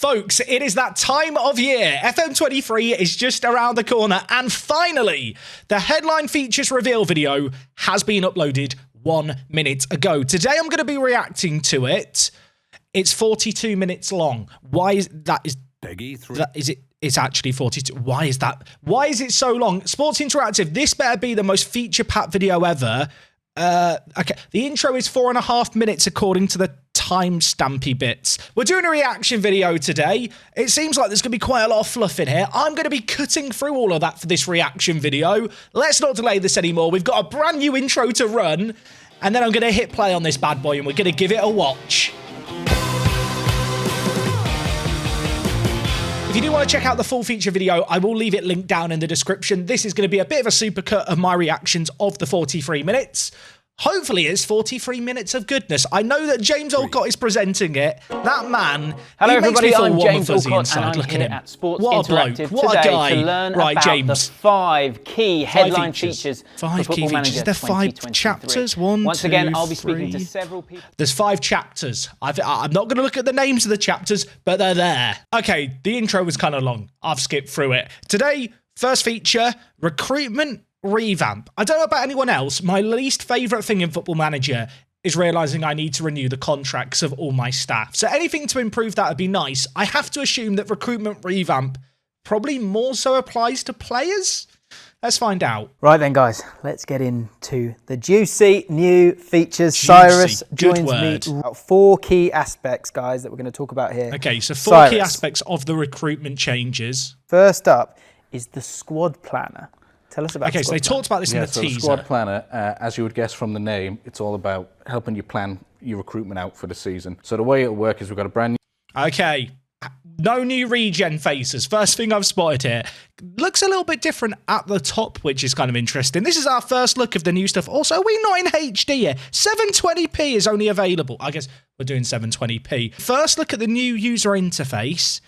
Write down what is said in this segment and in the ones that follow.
Folks, it is that time of year. FM23 is just around the corner, and finally, the headline features reveal video has been uploaded 1 minute ago. Today, I'm going to be reacting to it. It's 42 minutes long. Why is that? It's actually 42. Why is that? Why is it so long? Sports Interactive, this better be the most feature-packed video ever. Okay, the intro is 4.5 minutes according to the timestampy bits. We're doing a reaction video today. It seems like there's going to be quite a lot of fluff in here. I'm going to be cutting through all of that for this reaction video. Let's not delay this anymore. We've got a brand new intro to run, and then I'm going to hit play on this bad boy, and we're going to give it a watch. If you do want to check out the full feature video, I will leave it linked down in the description. This is going to be a bit of a supercut of my reactions of the 43 minutes. Hopefully it's 43 minutes of goodness. I know that James Olcott is presenting it. That man, hello everybody, I'm James Olcott and I'm here at Sports Interactive today to learn about the 5 key headline features for Football Manager 2023. There are 5 chapters? Once again, I'll be speaking to several people. There's 5 chapters. I'm not going to look at the names of the chapters, but they're there. Okay, the intro was kind of long. I've skipped through it. Today, first feature, recruitment revamp. I don't know about anyone else. My least favourite thing in Football Manager is realising I need to renew the contracts of all my staff. So anything to improve that would be nice. I have to assume that recruitment revamp probably more so applies to players. Let's find out. Right then, guys, let's get into the juicy new features. Cyrus joins me. 4 key aspects, guys, that we're going to talk about here. Okay, so 4 key aspects of the recruitment changes. First up is the squad planner. Tell us about Okay, so they talked about this in the teaser. teaser. The squad planner, as you would guess from the name, it's all about helping you plan your recruitment out for the season. So the way it'll work is we've got a brand new... Okay, no new regen faces. First thing I've spotted here. Looks a little bit different at the top, which is kind of interesting. This is our first look of the new stuff. Also, we're not in HD here. 720p is only available. I guess we're doing 720p. First look at the new user interface.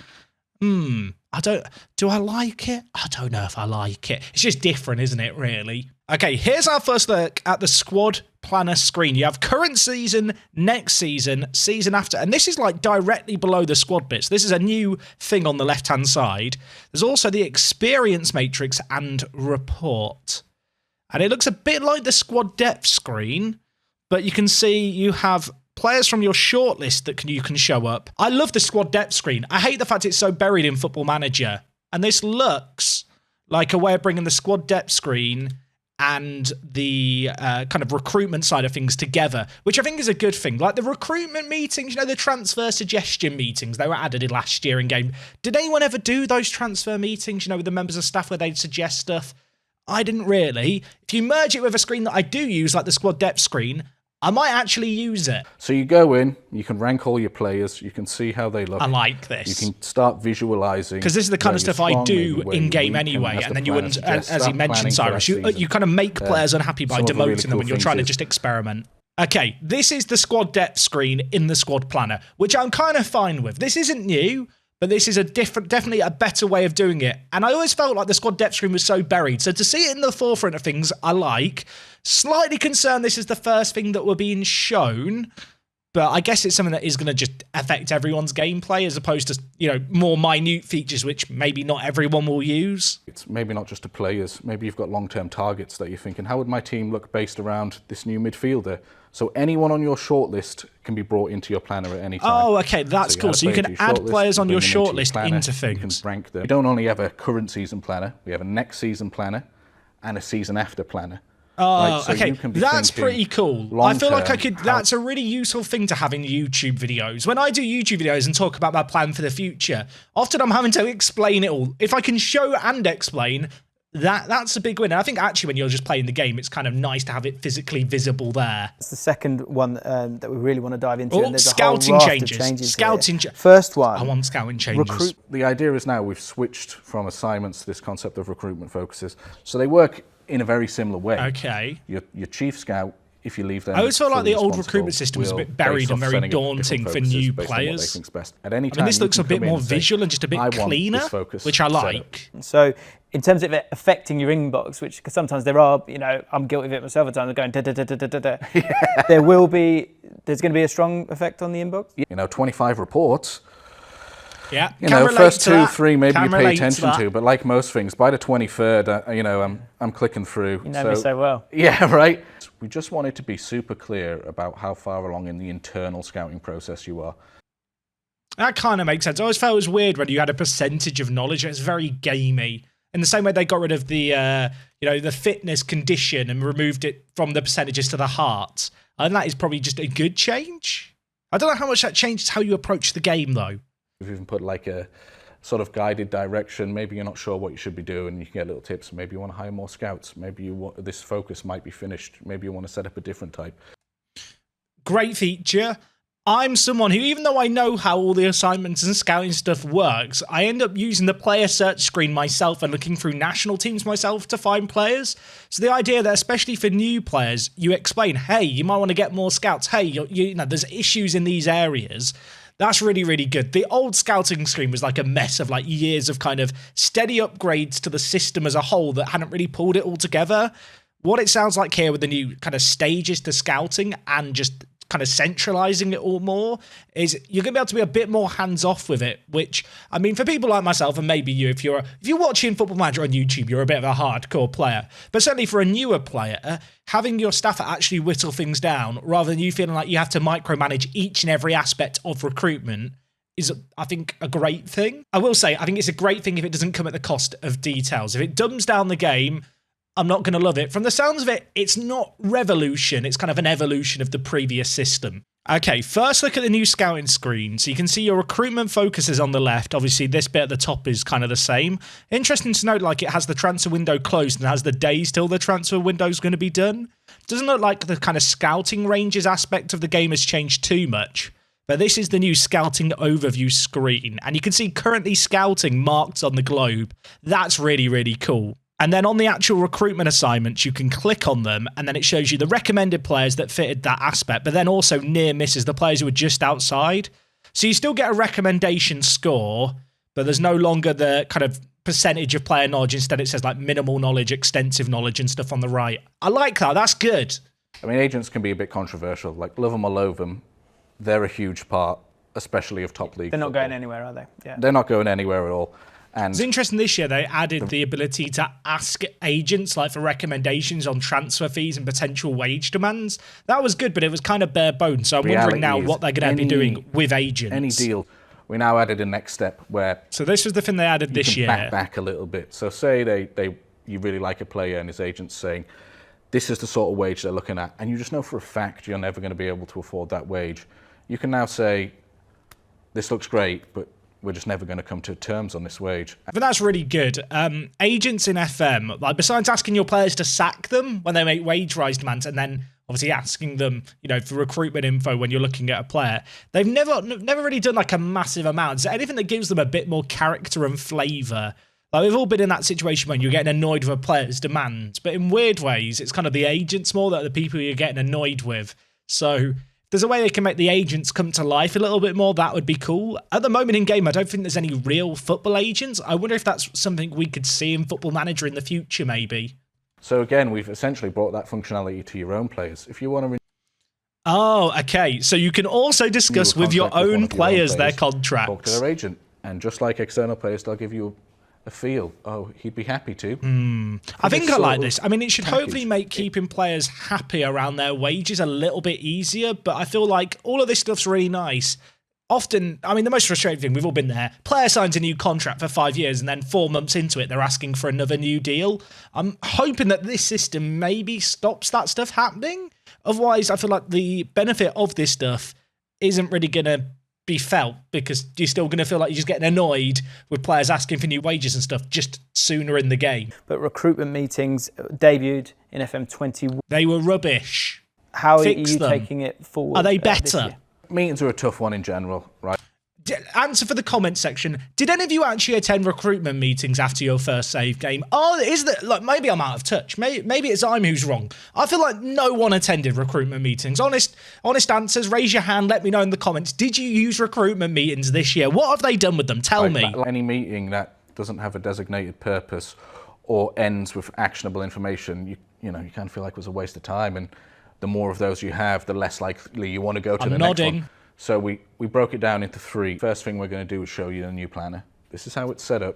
Do I like it? I don't know if I like it. It's just different, isn't it, really? Okay, here's our first look at the squad planner screen. You have current season, next season, season after, and this is like directly below the squad bits. This is a new thing on the left-hand side. There's also the experience matrix and report. And it looks a bit like the squad depth screen, but you can see you have players from your shortlist that you can show up. I love the squad depth screen. I hate the fact it's so buried in Football Manager. And this looks like a way of bringing the squad depth screen and the kind of recruitment side of things together, which I think is a good thing. Like the recruitment meetings, you know, the transfer suggestion meetings, they were added last year in game. Did anyone ever do those transfer meetings, you know, with the members of staff where they'd suggest stuff? I didn't really. If you merge it with a screen that I do use, like the squad depth screen, I might actually use it. So you go in, you can rank all your players, you can see how they look. I like this. You can start visualising. Because this is the kind of stuff I do in-game anyway, and then you wouldn't, as you mentioned, Cyrus, you kind of make players unhappy by demoting them when you're trying to just experiment. Okay, this is the squad depth screen in the squad planner, which I'm kind of fine with. This isn't new, but this is a definitely a better way of doing it. And I always felt like the squad depth screen was so buried. So to see it in the forefront of things, I like. Slightly concerned this is the first thing that we're being shown, but I guess it's something that is going to just affect everyone's gameplay as opposed to, you know, more minute features which maybe not everyone will use. It's maybe not just to players. Maybe you've got long-term targets that you're thinking, how would my team look based around this new midfielder? So anyone on your shortlist can be brought into your planner at any time. Oh, okay, that's cool. So you can add players on your shortlist into things. You can rank them. We don't only have a current season planner, we have a next season planner and a season after planner. Oh, so okay, that's pretty cool. I feel like that's a really useful thing to have in YouTube videos. When I do YouTube videos and talk about my plan for the future, often I'm having to explain it all. If I can show and explain, that's a big win. And I think actually when you're just playing the game, it's kind of nice to have it physically visible there. It's the second one that we really want to dive into. Oh, and there's scouting a whole raft changes. Of changes Scouting First one. I want scouting changes. The idea is now we've switched from assignments to this concept of recruitment focuses. So they work in a very similar way. Okay. Your chief scout, if you leave them, I always felt like the old recruitment system was a bit buried and very daunting for new players. At any time, I mean, this looks a bit more visual and just a bit cleaner, which I like. So in terms of it affecting your inbox, which because sometimes there are, you know, I'm guilty of it myself at times, I'm going da da da da da da. There's going to be a strong effect on the inbox. You know, 25 reports. Yeah, you know, first 2, 3 maybe you pay attention to, but like most things, by the 23rd, you know, I'm clicking through. You know me so well. Yeah, right. We just wanted to be super clear about how far along in the internal scouting process you are. That kind of makes sense. I always felt it was weird when you had a percentage of knowledge. It's very gamey. In the same way they got rid of the, you know, the fitness condition and removed it from the percentages to the heart. And that is probably just a good change. I don't know how much that changes how you approach the game, though. We've even put like a sort of guided direction. Maybe you're not sure what you should be doing. You can get little tips. Maybe you want to hire more scouts. Maybe you want, this focus might be finished. Maybe you want to set up a different type. Great feature. I'm someone who, even though I know how all the assignments and scouting stuff works, I end up using the player search screen myself and looking through national teams myself to find players. So the idea that, especially for new players, you explain, hey, you might want to get more scouts. Hey, you know, there's issues in these areas. That's really, really good. The old scouting screen was like a mess of like years of kind of steady upgrades to the system as a whole that hadn't really pulled it all together. What it sounds like here with the new kind of stages to scouting and just kind of centralizing it all more is you're going to be able to be a bit more hands-off with it, which, I mean, for people like myself and maybe you, if you're watching Football Manager on YouTube, you're a bit of a hardcore player. But certainly for a newer player, having your staff actually whittle things down rather than you feeling like you have to micromanage each and every aspect of recruitment is, I think, a great thing. I will say, I think it's a great thing if it doesn't come at the cost of details. If it dumbs down the game, I'm not going to love it. From the sounds of it, it's not revolution. It's kind of an evolution of the previous system. Okay, first look at the new scouting screen. So you can see your recruitment focus is on the left. Obviously, this bit at the top is kind of the same. Interesting to note, like, it has the transfer window closed and has the days till the transfer window is going to be done. Doesn't look like the kind of scouting ranges aspect of the game has changed too much. But this is the new scouting overview screen. And you can see currently scouting marked on the globe. That's really, really cool. And then on the actual recruitment assignments, you can click on them and then it shows you the recommended players that fitted that aspect, but then also near misses, the players who were just outside. So you still get a recommendation score, but there's no longer the kind of percentage of player knowledge. Instead, it says like minimal knowledge, extensive knowledge and stuff on the right. I like that. That's good. I mean, agents can be a bit controversial. Like, love them or loathe them, they're a huge part, especially of top league. They're not going anywhere, are they? Yeah. They're not going anywhere at all. And it's interesting this year they added the ability to ask agents like for recommendations on transfer fees and potential wage demands. That was good, but it was kind of bare bones. So I'm wondering now what they're going to be doing with agents. Any deal. We now added a next step where... So this was the thing they added this year. Back a little bit. So say you really like a player and his agent's saying, this is the sort of wage they're looking at, and you just know for a fact you're never going to be able to afford that wage. You can now say, this looks great, but we're just never going to come to terms on this wage. But that's really good. Agents in FM, like besides asking your players to sack them when they make wage rise demands and then obviously asking them, you know, for recruitment info when you're looking at a player, they've never really done like a massive amount. Is there anything that gives them a bit more character and flavour? Like we've all been in that situation when you're getting annoyed with a player's demands, but in weird ways, it's kind of the agents more that are the people you're getting annoyed with. So there's a way they can make the agents come to life a little bit more. That would be cool. At the moment in game, I don't think there's any real football agents. I wonder if that's something we could see in Football Manager in the future, maybe. So again, we've essentially brought that functionality to your own players. If you want to... Oh, okay. So you can also discuss with your own players their contracts. Talk to their agent. And just like external players, they'll give you a feel. Oh, he'd be happy to. I think I like this. I mean, it should hopefully make keeping players happy around their wages a little bit easier, but I feel like all of this stuff's really nice. Often, I mean, the most frustrating thing, we've all been there, player signs a new contract for 5 years and then 4 months into it, they're asking for another new deal. I'm hoping that this system maybe stops that stuff happening. Otherwise, I feel like the benefit of this stuff isn't really going to be felt because you're still going to feel like you're just getting annoyed with players asking for new wages and stuff just sooner in the game. But recruitment meetings debuted in FM21. They were rubbish. How are you taking it forward? Are they better? Meetings are a tough one in general, right? Answer for the comment section. Did any of you actually attend recruitment meetings after your first save game? Oh, is that like maybe I'm out of touch? Maybe it's I'm who's wrong. I feel like no one attended recruitment meetings. Honest answers. Raise your hand. Let me know in the comments. Did you use recruitment meetings this year? What have they done with them? Tell me. Any meeting that doesn't have a designated purpose or ends with actionable information, you know, you kind of feel like it was a waste of time. And the more of those you have, the less likely you want to go to the next one. So we broke it down into 3. First thing we're going to do is show you the new planner. This is how it's set up.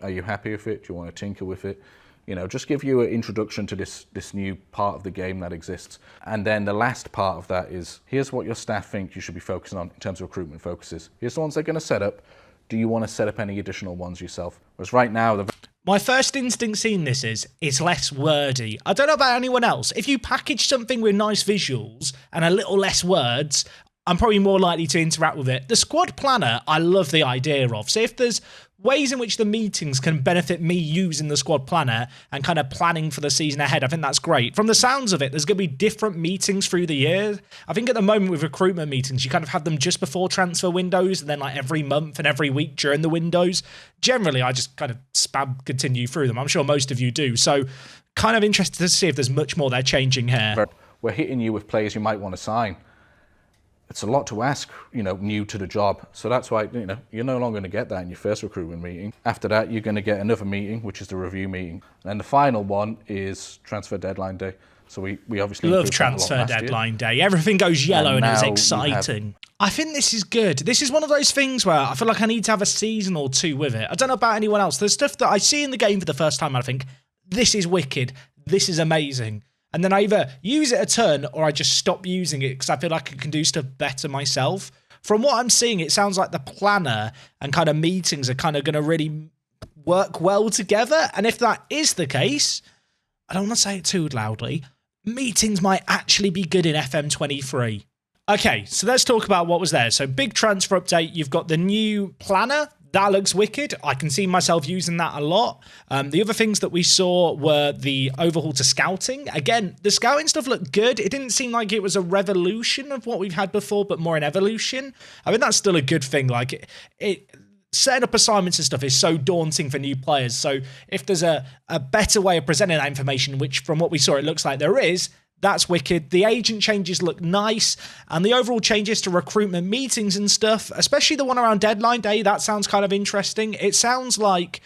Are you happy with it? Do you want to tinker with it? You know, just give you an introduction to this new part of the game that exists. And then the last part of that is, here's what your staff think you should be focusing on in terms of recruitment focuses. Here's the ones they're going to set up. Do you want to set up any additional ones yourself? Whereas right now, my first instinct seeing this is it's less wordy. I don't know about anyone else. If you package something with nice visuals and a little less words, I'm probably more likely to interact with it. The squad planner, I love the idea of. So if there's ways in which the meetings can benefit me using the squad planner and kind of planning for the season ahead, I think that's great. From the sounds of it, there's going to be different meetings through the year. I think at the moment with recruitment meetings, you kind of have them just before transfer windows and then like every month and every week during the windows. Generally, I just kind of spam continue through them. I'm sure most of you do. So kind of interested to see if there's much more they're changing here. We're hitting you with players you might want to sign. It's a lot to ask, you know, new to the job. So that's why, you know, you're no longer going to get that in your first recruitment meeting. After that, you're going to get another meeting, which is the review meeting. And then the final one is transfer deadline day. So we obviously love transfer deadline day. Everything goes yellow and it's exciting. I think this is good. This is one of those things where I feel like I need to have a season or 2 with it. I don't know about anyone else. There's stuff that I see in the game for the first time and I think, this is wicked. This is amazing. And then I either use it a turn or I just stop using it because I feel like I can do stuff better myself. From what I'm seeing, it sounds like the planner and kind of meetings are kind of going to really work well together. And if that is the case, I don't want to say it too loudly, meetings might actually be good in FM23. Okay, so let's talk about what was there. So big transfer update. You've got the new planner. That looks wicked. I can see myself using that a lot. The other things that we saw were the overhaul to scouting. Again, the scouting stuff looked good. It didn't seem like it was a revolution of what we've had before, but more an evolution. I mean, that's still a good thing. Like, it setting up assignments and stuff is so daunting for new players. So if there's a better way of presenting that information, which from what we saw, it looks like there is, that's wicked. The agent changes look nice. And the overall changes to recruitment meetings and stuff, especially the one around deadline day, that sounds kind of interesting. It sounds like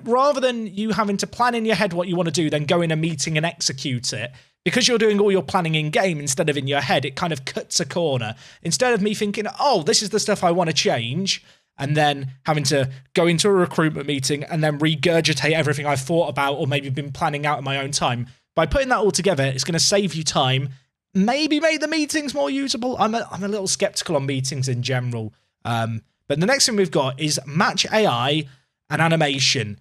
rather than you having to plan in your head what you want to do, then go in a meeting and execute it, because you're doing all your planning in game instead of in your head, it kind of cuts a corner. Instead of me thinking, oh, this is the stuff I want to change, and then having to go into a recruitment meeting and then regurgitate everything I've thought about or maybe been planning out in my own time. By putting that all together, it's going to save you time, maybe make the meetings more usable. I'm a little skeptical on meetings in general. But the next thing we've got is match AI and animation.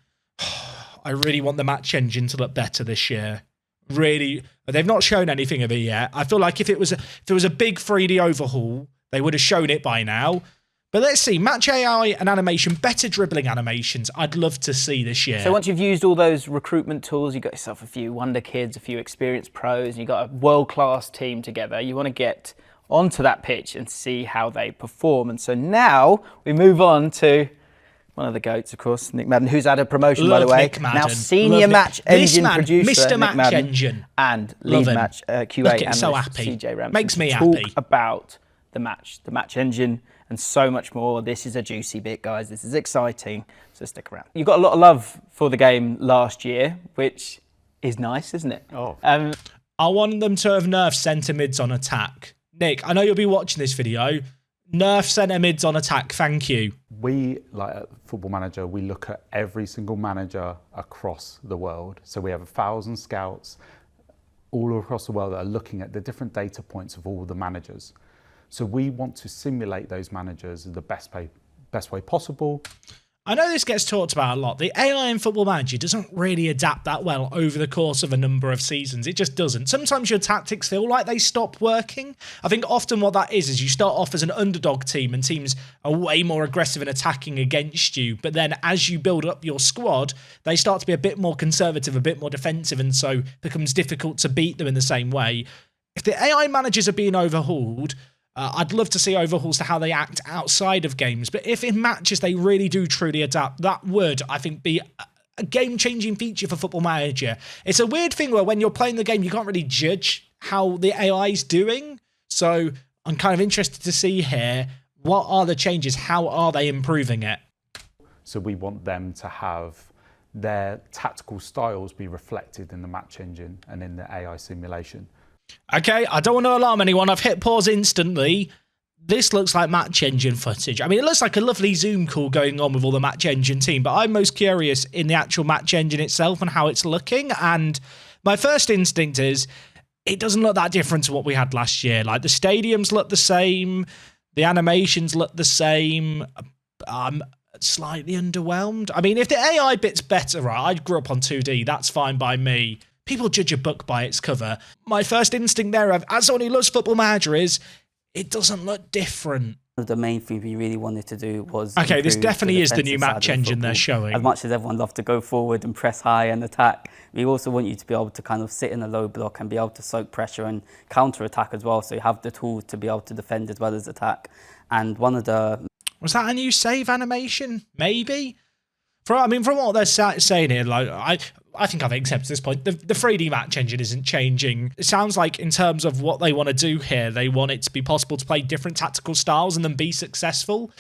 I really want the match engine to look better this year. Really, they've not shown anything of it yet. I feel like if it was a big 3D overhaul, they would have shown it by now. But let's see, match AI and animation, better dribbling animations, I'd love to see this year. So once you've used all those recruitment tools, you've got yourself a few wonder kids, a few experienced pros, and you've got a world-class team together, you want to get onto that pitch and see how they perform. And so now we move on to one of the GOATs, of course, Nick Madden, who's had a promotion, by the way. Nick Madden. Now senior match engine producer, Mr. Nick Match Engine. And lead match QA analyst, so happy. CJ Ramsey. Makes me happy. happy. Talk about the match engine, and so much more. This is a juicy bit, guys. This is exciting, so stick around. You got a lot of love for the game last year, which is nice, isn't it? Oh. I want them to have nerfed centre mids on attack. Nick, I know you'll be watching this video. Nerf centre mids on attack, thank you. We, like at Football Manager, we look at every single manager across the world. So we have 1,000 scouts all across the world that are looking at the different data points of all the managers. So we want to simulate those managers in the best way possible. I know this gets talked about a lot. The AI in Football Manager doesn't really adapt that well over the course of a number of seasons. It just doesn't. Sometimes your tactics feel like they stop working. I think often what that is you start off as an underdog team and teams are way more aggressive and attacking against you. But then as you build up your squad, they start to be a bit more conservative, a bit more defensive, and so it becomes difficult to beat them in the same way. If the AI managers are being overhauled, I'd love to see overhauls to how they act outside of games. But if in matches they really do truly adapt, that would, I think, be a game-changing feature for Football Manager. It's a weird thing where when you're playing the game, you can't really judge how the AI is doing. So I'm kind of interested to see here, what are the changes? How are they improving it? So we want them to have their tactical styles be reflected in the match engine and in the AI simulation. Okay, I don't want to alarm anyone. I've hit pause instantly. this looks like match engine footage. I mean, it looks like a lovely Zoom call going on with all the match engine team, but I'm most curious in the actual match engine itself and how it's looking. And my first instinct is it doesn't look that different to what we had last year. Like, the stadiums look the same, the animations look the same. I'm slightly underwhelmed. I mean, if the AI bit's better, right, I grew up on 2D, that's fine by me. People judge a book by its cover. My first instinct there, as someone who loves Football Manager, is it doesn't look different. The main thing we really wanted to do was... Okay, this definitely is the new match engine they're showing. As much as everyone loves to go forward and press high and attack, we also want you to be able to kind of sit in a low block and be able to soak pressure and counter-attack as well, so you have the tools to be able to defend as well as attack. And one of the... Was that a new save animation? Maybe? From what they're saying here, like I think I've accepted this point. The 3D match engine isn't changing. It sounds like in terms of what they want to do here, they want it to be possible to play different tactical styles and then be successful.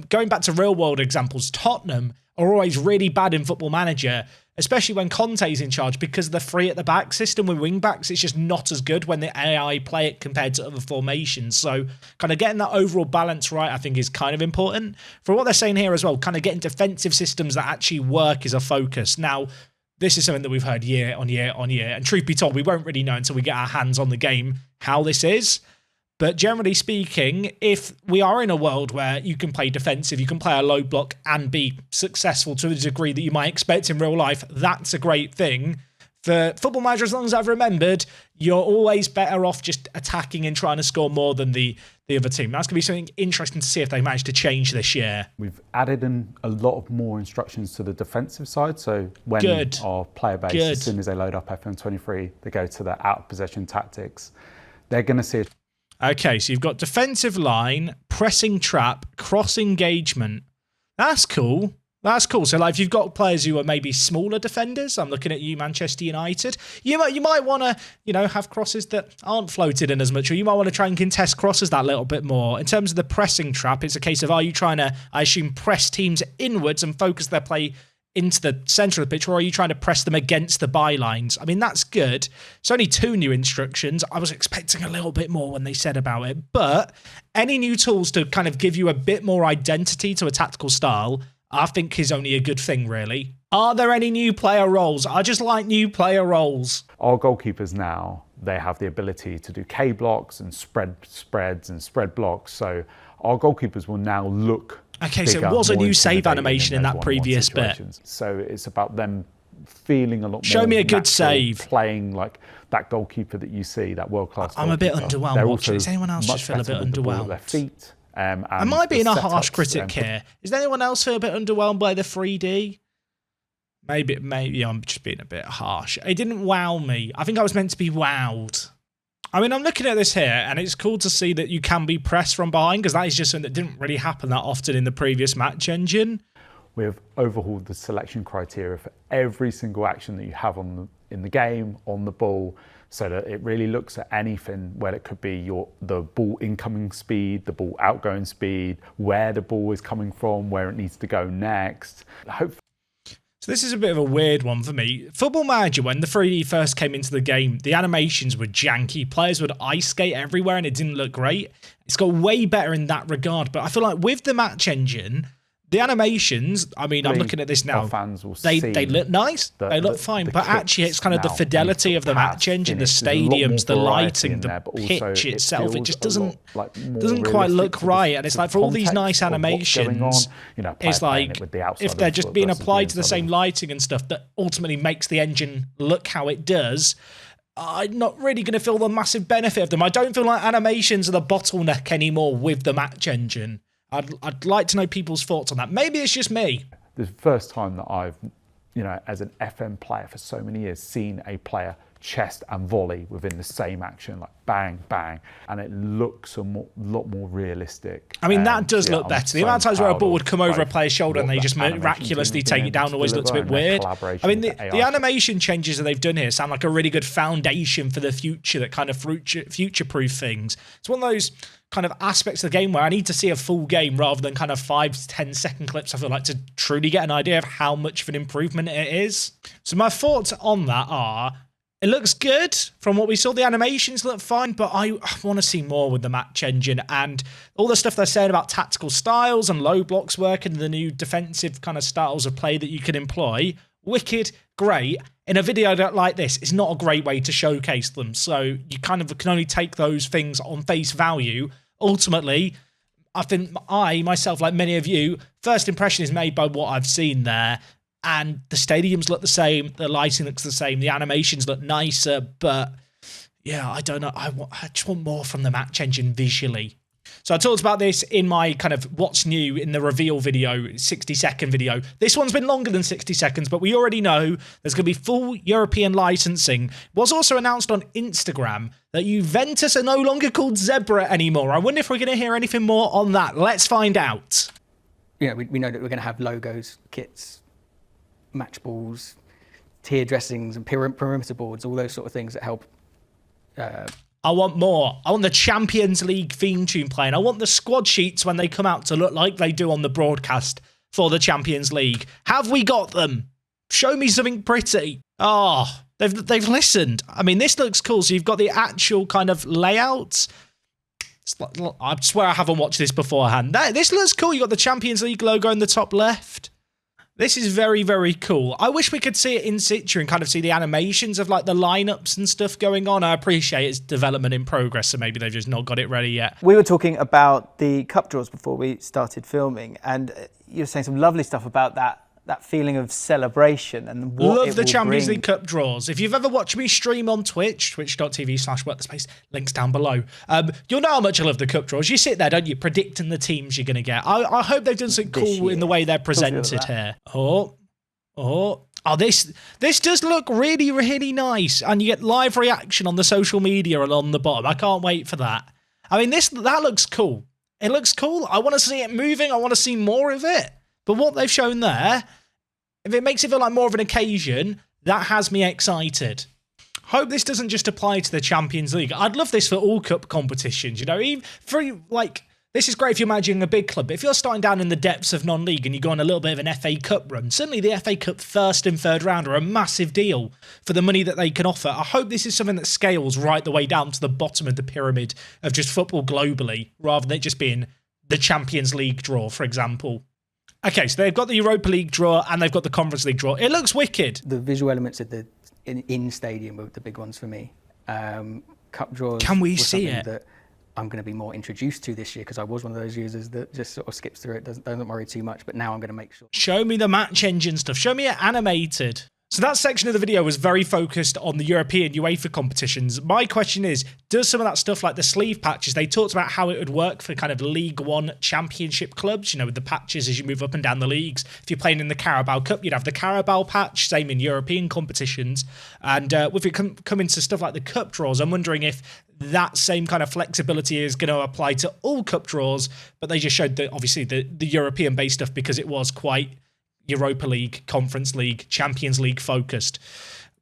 Going back to real-world examples, Tottenham are always really bad in Football Manager, especially when Conte's in charge, because of the free at the back system with wing-backs. It's just not as good when the AI play it compared to other formations. So kind of getting that overall balance right, I think, is kind of important. For what they're saying here as well, kind of getting defensive systems that actually work is a focus. Now, this is something that we've heard year on year on year. And truth be told, we won't really know until we get our hands on the game how this is. But generally speaking, if we are in a world where you can play defensive, you can play a low block and be successful to the degree that you might expect in real life, that's a great thing. For Football Manager, as long as I've remembered, you're always better off just attacking and trying to score more than the other team. That's going to be something interesting to see if they manage to change this year. We've added in a lot of more instructions to the defensive side. So when our player base, as soon as they load up FM23, they go to the out-of-possession tactics. They're going to see... Okay, so you've got defensive line, pressing trap, cross engagement. That's cool. That's cool. So, like, if you've got players who are maybe smaller defenders, I'm looking at you, Manchester United, you might want to, have crosses that aren't floated in as much, or you might want to try and contest crosses that little bit more. In terms of the pressing trap, it's a case of, are you trying to, I assume, press teams inwards and focus their play into the centre of the pitch, or are you trying to press them against the bylines? I mean, that's good. It's only 2 new instructions. I was expecting a little bit more when they said about it, but any new tools to kind of give you a bit more identity to a tactical style, I think is only a good thing, really. Are there any new player roles? I just like new player roles. Our goalkeepers now, they have the ability to do K blocks and spreads and spread blocks. So our goalkeepers will now look... Okay, so it was a new save animation in that previous bit. So it's about them feeling a lot more... Show me a good save. Playing like that goalkeeper that you see, that world-class goalkeeper. I'm a bit underwhelmed watching. Does anyone else just feel a bit underwhelmed? Their feet. Am I being a harsh critic here? Is anyone else feel a bit underwhelmed by the 3D? Maybe I'm just being a bit harsh. It didn't wow me. I think I was meant to be wowed. I mean, I'm looking at this here, and it's cool to see that you can be pressed from behind, because that is just something that didn't really happen that often in the previous match engine. We've overhauled the selection criteria for every single action that you have in the game, on the ball, so that it really looks at anything where it could be the ball incoming speed, the ball outgoing speed, where the ball is coming from, where it needs to go next. So this is a bit of a weird one for me. Football Manager, when the 3D first came into the game, the animations were janky. Players would ice skate everywhere and it didn't look great. It's got way better in that regard. But I feel like with the match engine, the animations, I mean, I'm looking at this now, they look nice, they look fine, but actually it's kind of the fidelity of the match engine, the stadiums, the lighting, the pitch itself, it just doesn't quite look right. And it's like, for all these nice animations, it's like, if they're just being applied to the same lighting and stuff that ultimately makes the engine look how it does, I'm not really going to feel the massive benefit of them. I don't feel like animations are the bottleneck anymore with the match engine. I'd like to know people's thoughts on that. Maybe it's just me. The first time that I've, as an FM player for so many years, seen a player chest and volley within the same action, like bang, bang, and it looks a lot more realistic. I mean, that does look better. The amount of times where a ball would come over a player's shoulder and they just miraculously take it down always looks a bit weird. I mean, the animation changes that they've done here sound like a really good foundation for the future that kind of future-proof things. It's one of those kind of aspects of the game where I need to see a full game rather than kind of 5 to 10 second clips, I feel like, to truly get an idea of how much of an improvement it is. So my thoughts on that are, It looks good from what we saw. The animations look fine, but I want to see more with the match engine and all the stuff they're saying about tactical styles and low blocks work and the new defensive kind of styles of play that you can employ. Wicked, great. In a video like this, it's not a great way to showcase them. So you kind of can only take those things on face value. Ultimately, I think myself, like many of you, first impression is made by what I've seen there. And the stadiums look the same, the lighting looks the same, the animations look nicer, but yeah, I don't know. I just want more from the match engine visually. So I talked about this in my kind of what's new in the reveal video, 60-second video. This one's been longer than 60 seconds, but we already know there's going to be full European licensing. It was also announced on Instagram that Juventus are no longer called Zebra anymore. I wonder if we're going to hear anything more on that. Let's find out. Yeah, we know that we're going to have logos, kits, match balls, tier dressings and perimeter boards, all those sort of things that help. I want more. I want the Champions League theme tune playing. I want the squad sheets when they come out to look like they do on the broadcast for the Champions League. Have we got them? Show me something pretty. Oh, they've listened. I mean, this looks cool. So you've got the actual kind of layouts. I swear I haven't watched this beforehand. This looks cool. You got the Champions League logo in the top left. This is very, very cool. I wish we could see it in situ and kind of see the animations of like the lineups and stuff going on. I appreciate it's development in progress, so maybe they've just not got it ready yet. We were talking about the cup draws before we started filming, and you were saying some lovely stuff about that feeling of celebration and what Love the Champions League Cup draws. If you've ever watched me stream on Twitch, twitch.tv/WorkTheSpace, links down below, you'll know how much I love the Cup draws. You sit there, don't you, predicting the teams you're going to get. I hope they've done something cool in the way they're presented here. Oh, this does look really, really nice. And you get live reaction on the social media and on the bottom. I can't wait for that. I mean, that looks cool. It looks cool. I want to see it moving. I want to see more of it. But what they've shown there, if it makes it feel like more of an occasion, that has me excited. Hope this doesn't just apply to the Champions League. I'd love this for all cup competitions, you know. Even for like, this is great if you're managing a big club. But if you're starting down in the depths of non-league and you go on a little bit of an FA Cup run, suddenly the FA Cup first and third round are a massive deal for the money that they can offer. I hope this is something that scales right the way down to the bottom of the pyramid of just football globally, rather than it just being the Champions League draw, for example. Okay, so they've got the Europa League draw and they've got the Conference League draw. It looks wicked. The visual elements of the in stadium were the big ones for me. Cup draws. Can we see it? That I'm going to be more introduced to this year, because I was one of those users that just sort of skips through it, doesn't worry too much. But now I'm going to make sure. Show me the match engine stuff. Show me it animated. So that section of the video was very focused on the European UEFA competitions. My question is, does some of that stuff like the sleeve patches, they talked about how it would work for kind of League One championship clubs, you know, with the patches as you move up and down the leagues. If you're playing in the Carabao Cup, you'd have the Carabao patch, same in European competitions. And if we come into stuff like the cup draws, I'm wondering if that same kind of flexibility is going to apply to all cup draws, but they just showed obviously the European-based stuff because it was quite Europa League, Conference League, Champions League focused.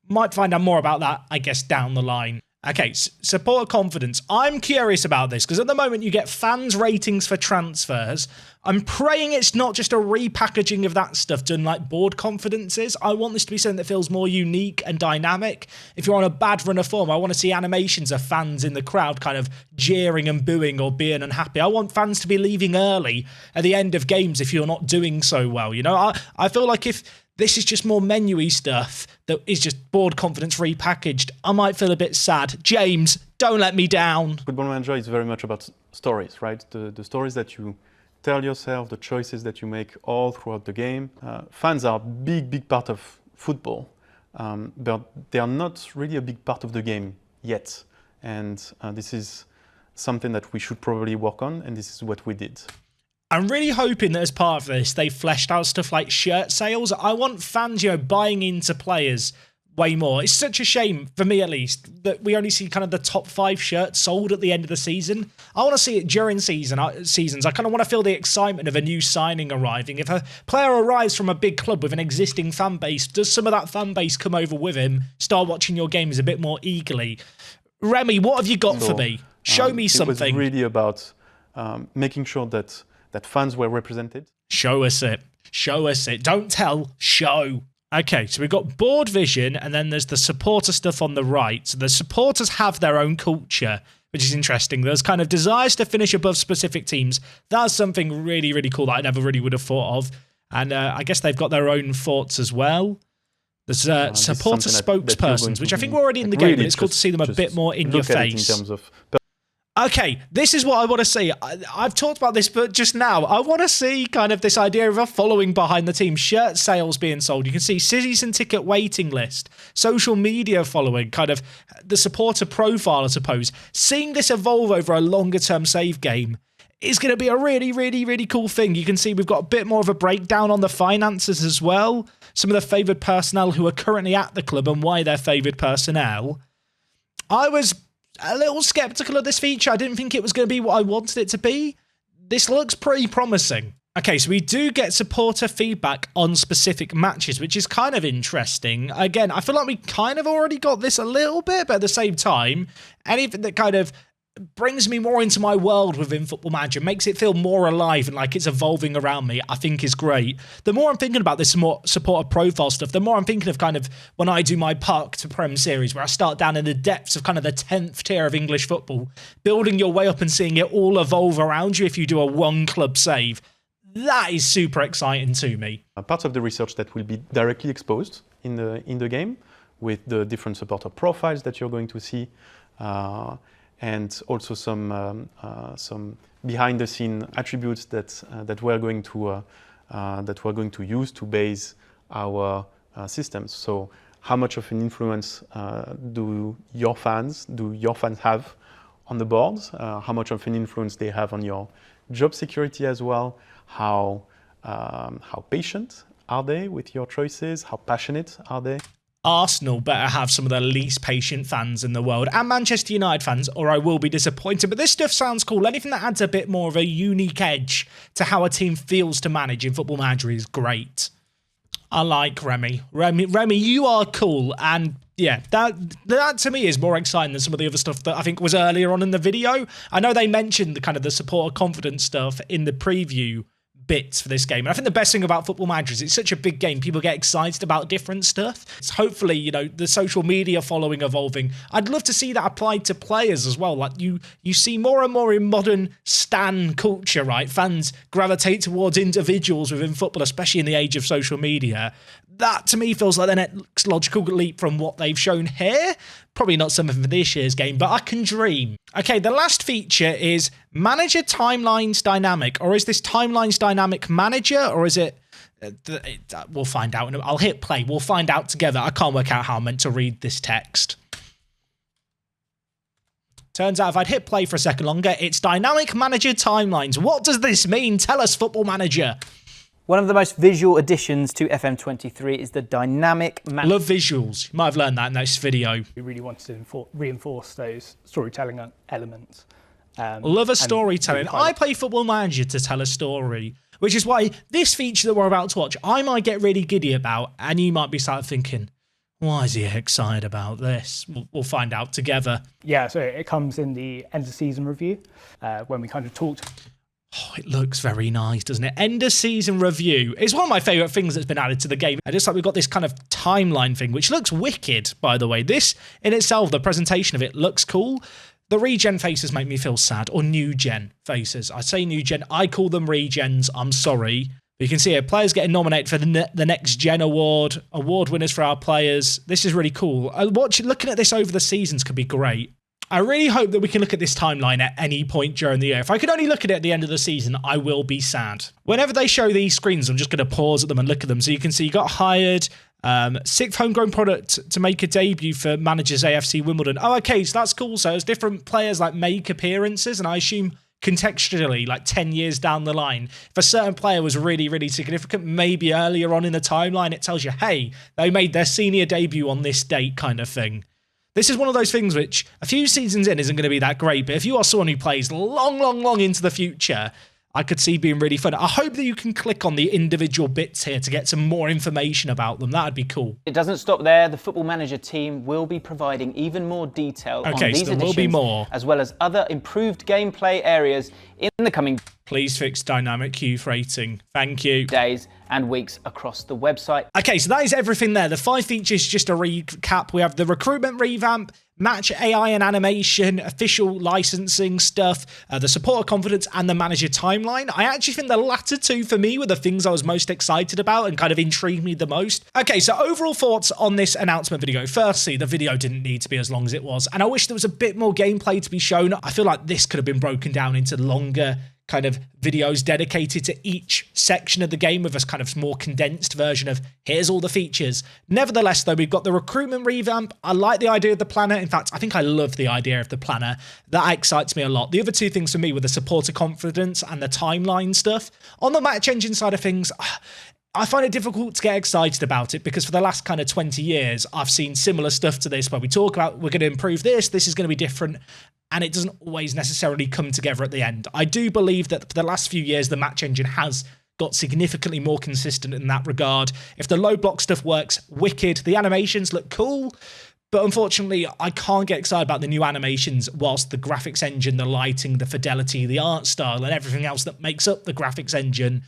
Might find out more about that, I guess, down the line. Okay, supporter confidence. I'm curious about this because at the moment you get fans' ratings for transfers. I'm praying it's not just a repackaging of that stuff done like board confidences. I want this to be something that feels more unique and dynamic. If you're on a bad run of form, I want to see animations of fans in the crowd kind of jeering and booing or being unhappy. I want fans to be leaving early at the end of games if you're not doing so well. You know, I feel like if this is just more menu-y stuff that is just board confidence repackaged, I might feel a bit sad. James, don't let me down. Football Manager is very much about stories, right? The stories that you tell yourself, the choices that you make all throughout the game. Fans are a big part of football, but they are not really a big part of the game yet. And this is something that we should probably work on, and this is what we did. I'm really hoping that as part of this, they fleshed out stuff like shirt sales. I want fans, you know, buying into players way more. It's such a shame, for me at least, that we only see kind of the top 5 shirts sold at the end of the season. I want to see it during seasons. I kind of want to feel the excitement of a new signing arriving. If a player arrives from a big club with an existing fan base, does some of that fan base come over with him, start watching your games a bit more eagerly? Remy, what have you got for me? Show me something. It was really about making sure that fans were represented. Show us it. Show us it. Don't tell, show. Okay, so we've got board vision, and then there's the supporter stuff on the right. So the supporters have their own culture, which is interesting. There's kind of desires to finish above specific teams. That's something really, really cool that I never really would have thought of. And I guess they've got their own thoughts as well. There's supporter spokespersons, which I think were already in the game, but it's cool to see them a bit more in your face. In terms of Okay, this is what I want to see. I've talked about this, but just now, I want to see kind of this idea of a following behind the team. Shirt sales being sold. You can see season ticket waiting list, social media following, kind of the supporter profile, I suppose. Seeing this evolve over a longer-term save game is going to be a really, really, really cool thing. You can see we've got a bit more of a breakdown on the finances as well. Some of the favoured personnel who are currently at the club and why they're favoured personnel. I was a little skeptical of this feature. I didn't think it was going to be what I wanted it to be. This looks pretty promising. Okay, so we do get supporter feedback on specific matches, which is kind of interesting. Again, I feel like we kind of already got this a little bit, but at the same time, anything that kind of brings me more into my world within Football Manager, makes it feel more alive and like it's evolving around me, I think is great. The more I'm thinking about this more supporter profile stuff, the more I'm thinking of kind of when I do my Park to Prem series, where I start down in the depths of kind of the 10th tier of English football, building your way up and seeing it all evolve around you if you do a one club save. That is super exciting to me. Parts of the research that will be directly exposed in the game with the different supporter profiles that you're going to see. And also some behind-the-scene attributes that we're going to use to base our systems. So, how much of an influence do your fans have on the boards? How much of an influence they have on your job security as well? How patient are they with your choices? How passionate are they? Arsenal better have some of the least patient fans in the world, and Manchester United fans, or I will be disappointed. But this stuff sounds cool. Anything that adds a bit more of a unique edge to how a team feels to manage in Football Manager is great. I like Remy. Remy, you are cool, and yeah, that to me is more exciting than some of the other stuff that I think was earlier on in the video. I know they mentioned the kind of the supporter confidence stuff in the preview bits for this game. And I think the best thing about Football Manager is it's such a big game. People get excited about different stuff. It's hopefully, you know, the social media following evolving. I'd love to see that applied to players as well. Like you see more and more in modern stan culture, right? Fans gravitate towards individuals within football, especially in the age of social media. That to me feels like the next logical leap from what they've shown here. Probably not something for this year's game, but I can dream. Okay, the last feature is Manager Timelines Dynamic. Or is this Timelines Dynamic Manager? Or is it... we'll find out. I'll hit play. We'll find out together. I can't work out how I'm meant to read this text. Turns out if I'd hit play for a second longer, it's Dynamic Manager Timelines. What does this mean? Tell us, Football Manager. One of the most visual additions to FM23 is the dynamic... Love visuals. You might have learned that in this video. We really wanted to reinforce those storytelling elements. Love a storytelling. I play Football Manager to tell a story, which is why this feature that we're about to watch, I might get really giddy about, and you might be sort of thinking, why is he excited about this? We'll find out together. Yeah, so it comes in the end of season review, when we kind of talked... Oh, it looks very nice, doesn't it? End of season review. It's one of my favourite things that's been added to the game. And just like we've got this kind of timeline thing, which looks wicked, by the way. This, in itself, the presentation of it looks cool. The regen faces make me feel sad, or new gen faces. I say new gen, I call them regens, I'm sorry. But you can see here, players getting nominated for the Next Gen Award, award winners for our players. This is really cool. Looking at this over the seasons could be great. I really hope that we can look at this timeline at any point during the year. If I could only look at it at the end of the season, I will be sad. Whenever they show these screens, I'm just going to pause at them and look at them. So you can see you got hired, 6th homegrown product to make a debut for Managers AFC Wimbledon. Oh, okay, so that's cool. So as different players like make appearances, and I assume contextually, like 10 years down the line, if a certain player was really, really significant, maybe earlier on in the timeline, it tells you, hey, they made their senior debut on this date kind of thing. This is one of those things which a few seasons in isn't going to be that great, but if you are someone who plays long into the future, I could see being really fun. I hope that you can click on the individual bits here to get some more information about them. That'd be cool. It doesn't stop there. The Football Manager team will be providing even more detail on these additions, will be more, as well as other improved gameplay areas in the coming Please fix dynamic youth rating. Thank you. days and weeks across the website. Okay, so that is everything there. The 5 features, just a recap. We have the recruitment revamp, match AI and animation, official licensing stuff, the supporter confidence, and the manager timeline. I actually think the latter 2 for me were the things I was most excited about and kind of intrigued me the most. Okay, so overall thoughts on this announcement video. Firstly, the video didn't need to be as long as it was, and I wish there was a bit more gameplay to be shown. I feel like this could have been broken down into longer kind of videos dedicated to each section of the game with a kind of more condensed version of here's all the features. Nevertheless, though, we've got the recruitment revamp. I like the idea of the planner. In fact, I think I love the idea of the planner. That excites me a lot. The other 2 things for me were the supporter confidence and the timeline stuff. On the match engine side of things, I find it difficult to get excited about it because for the last kind of 20 years, I've seen similar stuff to this where we talk about we're going to improve this is going to be different, and it doesn't always necessarily come together at the end. I do believe that for the last few years, the match engine has got significantly more consistent in that regard. If the low block stuff works, wicked. The animations look cool, but unfortunately, I can't get excited about the new animations whilst the graphics engine, the lighting, the fidelity, the art style, and everything else that makes up the graphics engine,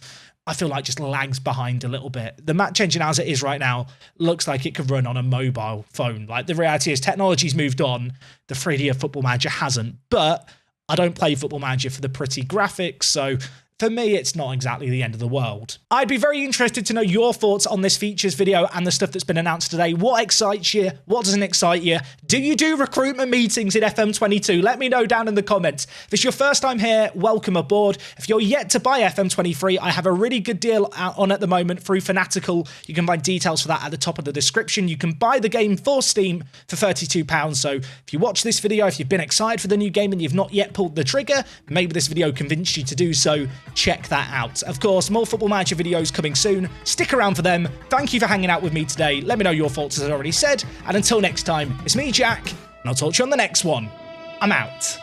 I feel like just lags behind a little bit. The match engine as it is right now looks like it could run on a mobile phone. Like, the reality is technology's moved on. The 3D of Football Manager hasn't, but I don't play Football Manager for the pretty graphics, so for me, it's not exactly the end of the world. I'd be very interested to know your thoughts on this features video and the stuff that's been announced today. What excites you? What doesn't excite you? Do you do recruitment meetings in FM22? Let me know down in the comments. If it's your first time here, welcome aboard. If you're yet to buy FM23, I have a really good deal on at the moment through Fanatical. You can find details for that at the top of the description. You can buy the game for Steam for £32. So if you watch this video, if you've been excited for the new game and you've not yet pulled the trigger, maybe this video convinced you to do so. Check that out. Of course, more Football Manager videos coming soon. Stick around for them. Thank you for hanging out with me today. Let me know your thoughts, as I already said. And until next time, it's me, Jack, and I'll talk to you on the next one. I'm out.